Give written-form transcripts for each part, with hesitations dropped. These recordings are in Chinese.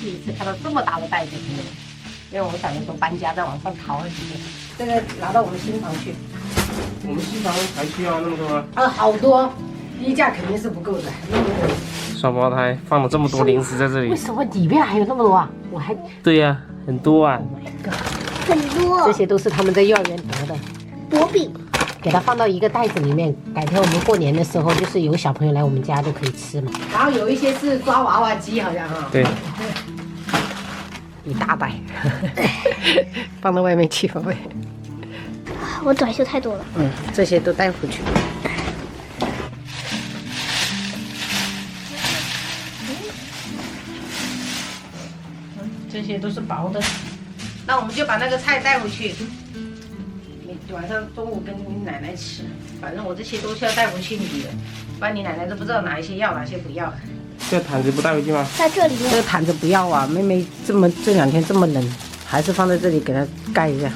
第一次看到这么大的袋子，因为我想着说搬家再往上淘了几件，这个拿到我们新房去。我们新房还需要那么多吗？好多，衣架肯定是不够的，那么多。双胞胎放了这么多零食在这里。为什么里面还有那么多啊？我还对呀、很多啊。很多。这些都是他们在幼儿园得的薄饼。给它放到一个袋子里面，改天我们过年的时候，就是有小朋友来我们家都可以吃嘛。然后有一些是抓娃娃机，好像哈。对。一大袋，放到外面去，宝贝。我短袖太多了。这些都带回去。这些都是薄的，那我们就把那个菜带回去。晚上、中午跟你奶奶吃，反正我这些都是要带回去你的，不然你奶奶都不知道哪一些要，哪些不要。这毯子不带回去吗？在这里面。这个毯子不要啊，妹妹这两天这么冷，还是放在这里给她盖一下。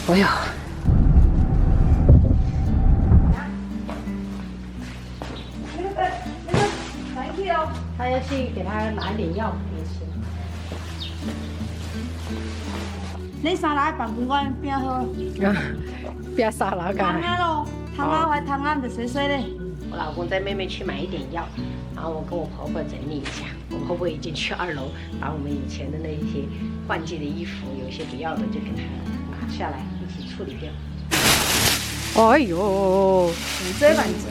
哎呀！他要去给他拿点药给吃。你沙拉放几碗变好？不要沙拉干。汤啊咯，汤啊或汤啊就水水的。我老公带妹妹去买一点药，然后我跟我婆婆整理一下。我婆婆已经去2楼，把我们以前的那一些换季的衣服，有一些不要的就给她拿下来，一起处理掉。哎呦，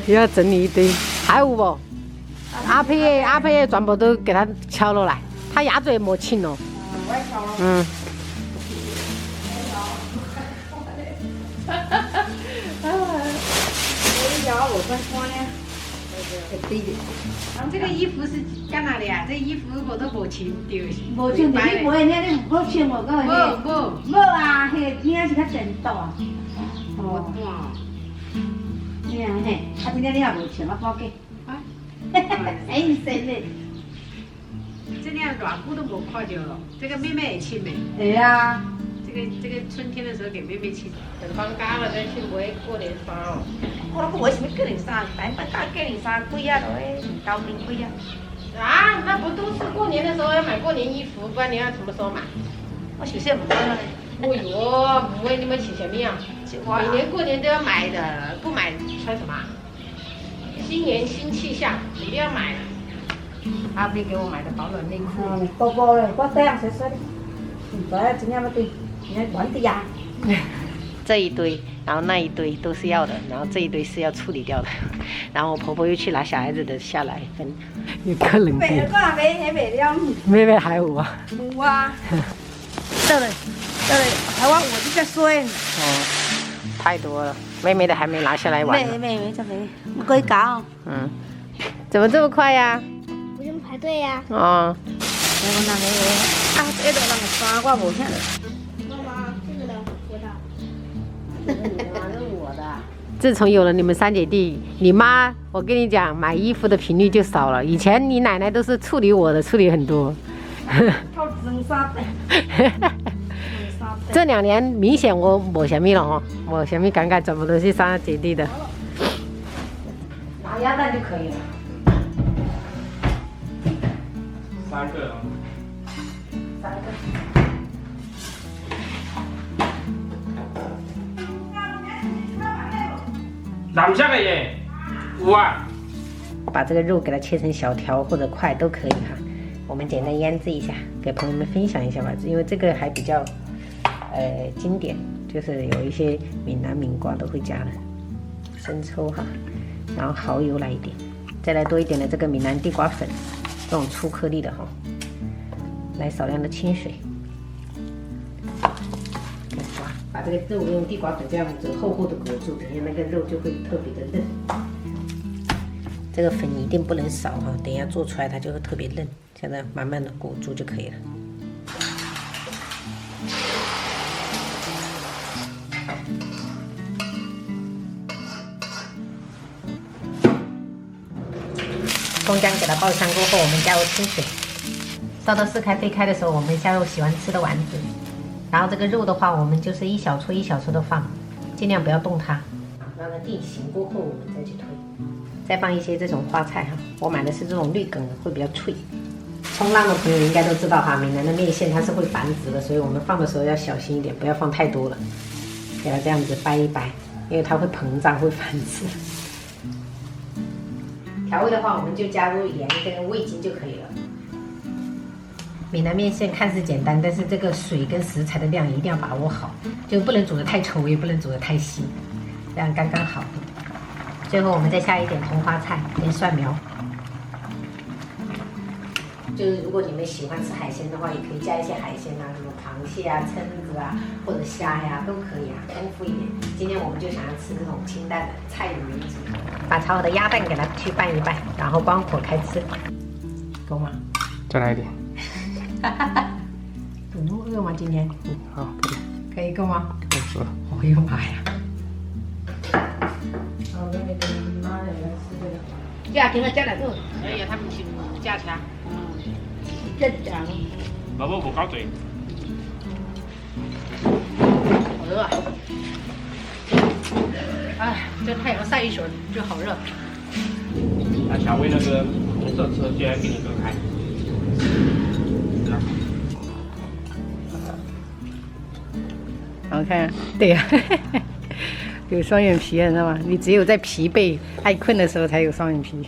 要整理一堆，还有不？阿佩全部都给他敲落来，他牙嘴没清哦。嗯。我在穿呢。对的。这个衣服是干哪的呀？这衣服我都没清掉。无穿就你买遐你好穿无？个无无啊，迄领是较正大。哦。嘿，啊，今天你也无穿，我报价。哎，你生的。这样软裤都没看到了，这个妹妹也亲没？对啊。这个春天的时候给妹妹亲，等放假了再去买过年衫哦。我都买什么过年衫？买不到过年衫贵啊，高定贵啊。啊，那不都是过年的时候要买过年衣服，不然你要什么时候买？我首先唔买了。哎呦，不为你们起什么呀？每年过年都要买的，不买穿什么？新年新气象，一定要买。阿飞给我买的保暖内裤。包包嘞，我这样水水的。唔知啊，怎样要对，你看玩的呀。这一堆，然后那一堆都是要的，然后这一堆是要处理掉的，然后我婆婆又去拿小孩子的下来分。有可能的。买了，还买了。妹妹还有啊。有啊。对了，台湾我就在说。哦，太多了，妹妹的还没拿下来玩。妹，这没，我可以搞。嗯，怎么这么快呀？不用排队呀。哦。我那个啊，这个那个衫我无晓得。妈妈，这个的我的。这是我的。自从有了你们3姐弟，你妈，我跟你讲，买衣服的频率就少了。以前你奶奶都是处理我的，处理很多。套真衫的。这2年明显我没什么了哦，没什么尴尬，全部都是3姐弟的。拿鸭蛋就可以了。3个啊。3个。南下个耶，有啊。把这个肉给它切成小条或者块都可以哈。我们简单腌制一下，给朋友们分享一下吧，因为这个还比较经典，就是有一些闽南闽瓜都会加的。生抽哈，然后蚝油来一点，再来多一点的这个闽南地瓜粉，这种粗颗粒的哈，来少量的清水。把这个肉用地瓜粉这样子厚厚的裹住，等一下那个肉就会特别的嫩。这个粉一定不能少哈，等一下做出来它就会特别嫩。现在慢慢的裹住就可以了。葱姜给它爆香过后，我们加入清水，烧到4开沸开的时候，我们加入喜欢吃的丸子。然后这个肉的话，我们就是一小撮一小撮的放，尽量不要动它。让它定型过后，我们再去推。再放一些这种花菜哈，我买的是这种绿梗的，会比较脆。冲浪的朋友应该都知道哈，闽南的面线它是会繁殖的，所以我们放的时候要小心一点，不要放太多了，给它这样子掰一掰，因为它会膨胀，会繁殖。调味的话，我们就加入盐跟味精就可以了。闽南面线看似简单，但是这个水跟食材的量一定要把握好，就不能煮得太稠，也不能煮得太稀，这样刚刚好。最后我们再下一点红花菜跟蒜苗。就是如果你们喜欢吃海鲜的话，也可以加一些海鲜啊，什么螃蟹啊、蛏子啊，或者虾呀、都可以啊，丰富一点。今天我们就想要吃这种清淡的菜鱼为主，把炒好的鸭蛋给它去拌一拌，然后关火开吃，够吗？再来一点。有那么饿吗？今天？好，可以够吗？够吃了。哎呦妈呀！哦，妹妹跟妈两个吃这个。价钱啊，加来个。哎呀，他们请假期啊。真假的。萝卜不够嘴。好热啊！哎，这太阳晒一宿就好热。那小薇那个红色车居然给你分开。好看，对呀、有双眼皮，你知道吗？你只有在疲惫、爱困的时候才有双眼皮。